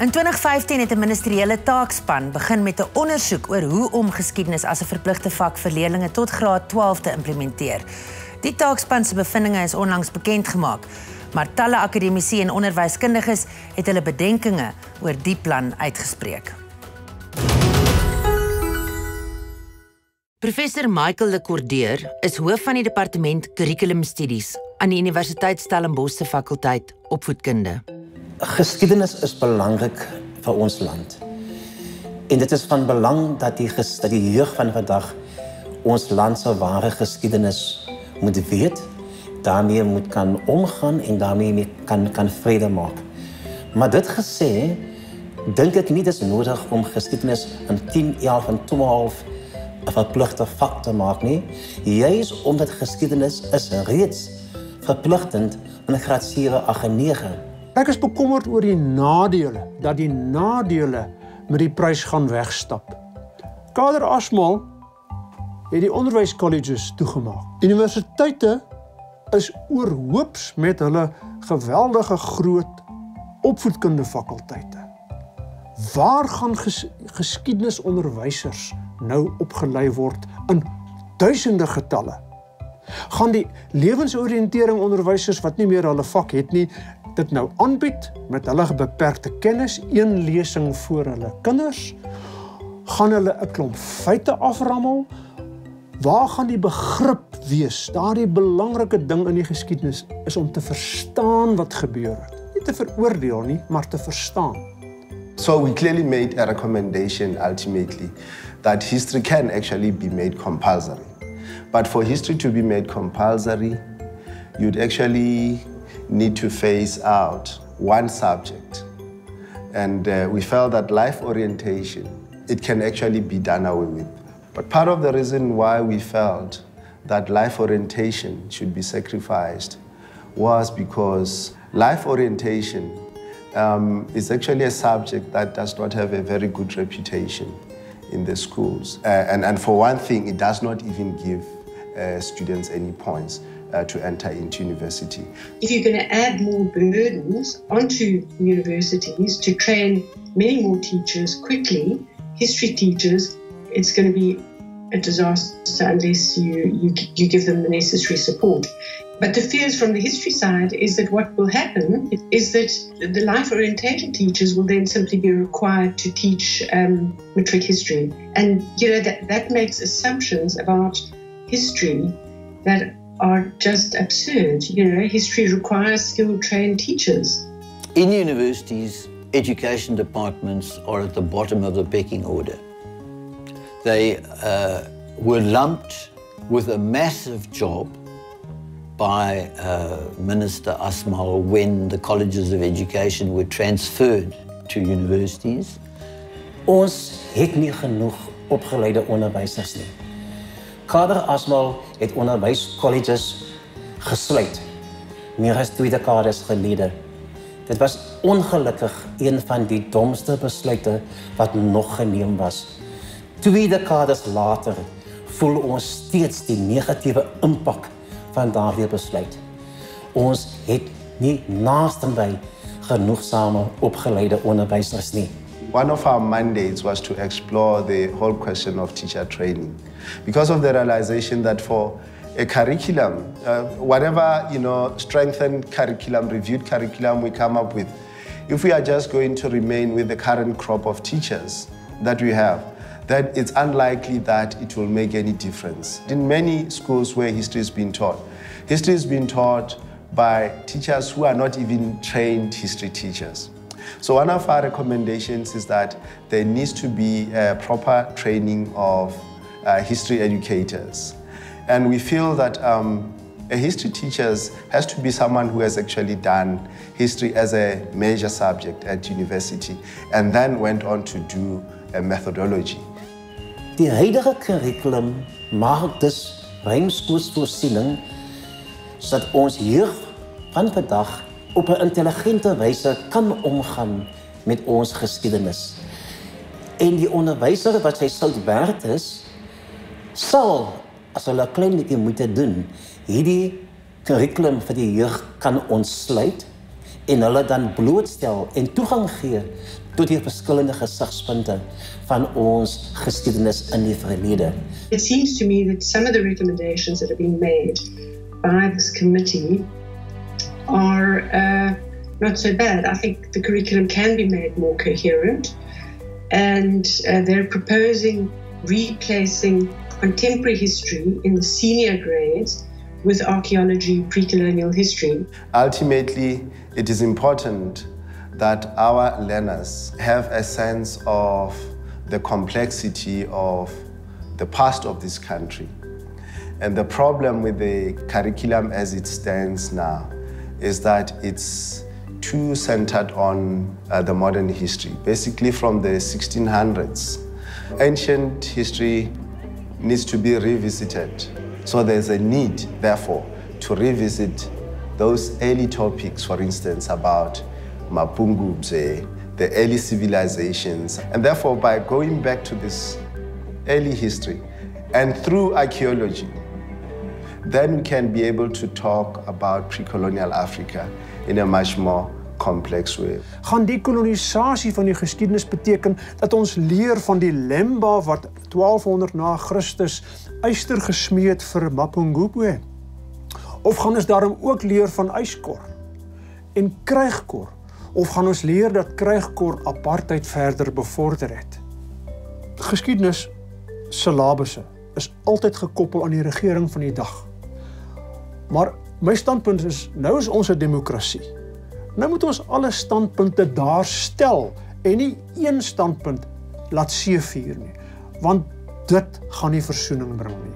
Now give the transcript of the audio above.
In 2015 het 'n ministeriële taakspan begin met 'n ondersoek oor hoe om geskiedenis as 'n verpligte vak vir leerlinge tot graad 12 te implementeer. Die taakspan se bevindinge is onlangs bekend gemaak, maar talle akademici en onderwyskundiges het hulle bedenkinge oor die plan uitgespreek. Professor Michael de Cordeur is hoof van die departement kurrikulumstudies aan die Universiteit Stellenbosch se fakulteit opvoedkunde. Geskiedenis is belangrik vir ons land. En dit is van belang dat die jeug van vandag ons land se ware geskiedenis moet weet, daarmee moet kan omgaan en daarmee kan vrede maak. Maar dit gesê, dink ek nie dis nodig om geskiedenis in 10, 11 en 12 'n verpligte vak te maak nie, juis omdat geskiedenis is reeds verpligtend in graad 7, 8 en 9. Ek is bekommerd oor die nadele, dat die nadele met die prys gaan wegstap. Kader Asmal het die onderwyskolleges toegemaak. Universiteite is oorhoops met hulle geweldige groot opvoedkunde fakulteite. Waar gaan geskiedenisonderwysers nou opgelei word in duisende getalle? Gaan die lewensoriëntering onderwysers wat nie meer hulle vak het nie, dit nou aanbied met hulle beperkte kennis, een lesing voor hulle kinders? Gaan hulle 'n klomp feite aframmel? Waar gaan die begrip wees? Daardie belangrike ding in die geskiedenis is om te verstaan wat gebeur het. Nie te veroordeel nie, maar te verstaan. So we clearly made a recommendation ultimately that history can actually be made compulsory. But for history to be made compulsory, you'd actually need to phase out one subject. And we felt that life orientation, it can actually be done away with. But part of the reason why we felt that life orientation should be sacrificed was because life orientation is actually a subject that does not have a very good reputation in the schools. And for one thing, it does not even give students any points to enter into university. If you're going to add more burdens onto universities to train many more teachers quickly, history teachers, it's going to be a disaster unless you give them the necessary support. But the fears from the history side is that what will happen is that the life-orientated teachers will then simply be required to teach matric history. And that makes assumptions about history that are just absurd. History requires skilled, trained teachers. In universities, education departments are at the bottom of the pecking order. They were lumped with a massive job by Minister Asmal when the colleges of education were transferred to universities. Ons het nie genoeg opgeleide onderwysers nie. Kader Asmal het onderwyskolleges gesluit, meer as 2 dekades gelede. Dit was ongelukkig een van die domste besluite wat nog geneem was. 2 dekades later voel ons steeds die negatiewe impak van daardie besluit. Ons het nie naastenby genoegsame opgeleide onderwysers nie. One of our mandates was to explore the whole question of teacher training because of the realization that for a curriculum, whatever strengthened curriculum, reviewed curriculum we come up with, if we are just going to remain with the current crop of teachers that we have, then it's unlikely that it will make any difference. In many schools where history is being taught by teachers who are not even trained history teachers. So one of our recommendations is that there needs to be a proper training of history educators. And we feel that a history teacher has to be someone who has actually done history as a major subject at university and then went on to do a methodology. Die huidige curriculum maak dus ruimskoolsvoorsiening sodat ons jeug van vandag op 'n intelligente wyse kan omgaan met ons geskiedenis. En die onderwyser wat sy sout werd is, sal, as hulle 'n klein bietjie moeite doen, hierdie curriculum vir die jeug kan ontsluit en hulle dan blootstel en toegang gee tot die verskillende gesigspunte van ons geskiedenis in die verlede. It seems to me that some of the recommendations that have been made by this committee are not so bad. I think the curriculum can be made more coherent, and they're proposing replacing contemporary history in the senior grades with archaeology, pre-colonial history. Ultimately, it is important that our learners have a sense of the complexity of the past of this country. And the problem with the curriculum as it stands now is that it's too centered on the modern history, basically from the 1600s. Ancient history needs to be revisited. So there's a need, therefore, to revisit those early topics, for instance, about Mapungubze, the early civilizations. And therefore, by going back to this early history and through archaeology, then we can be able to talk about pre-colonial Africa in a much more complex way. Gaan die kolonisasie van die geskiedenis beteken dat ons leer van die Lemba wat 1200 na Christus yster gesmeed vir Mapungubwe? Of gaan ons daarom ook leer van yskor en krygkor? Of gaan ons leer dat krygkor apartheid verder bevorder het? Geskiedenis syllabusse is altyd gekoppel aan die regering van die dag. Maar my standpunt is, nou is ons 'n demokrasie. Nou moet ons alle standpunte daar stel en nie een standpunt laat seevier nie, want dit gaan nie versoening bring nie.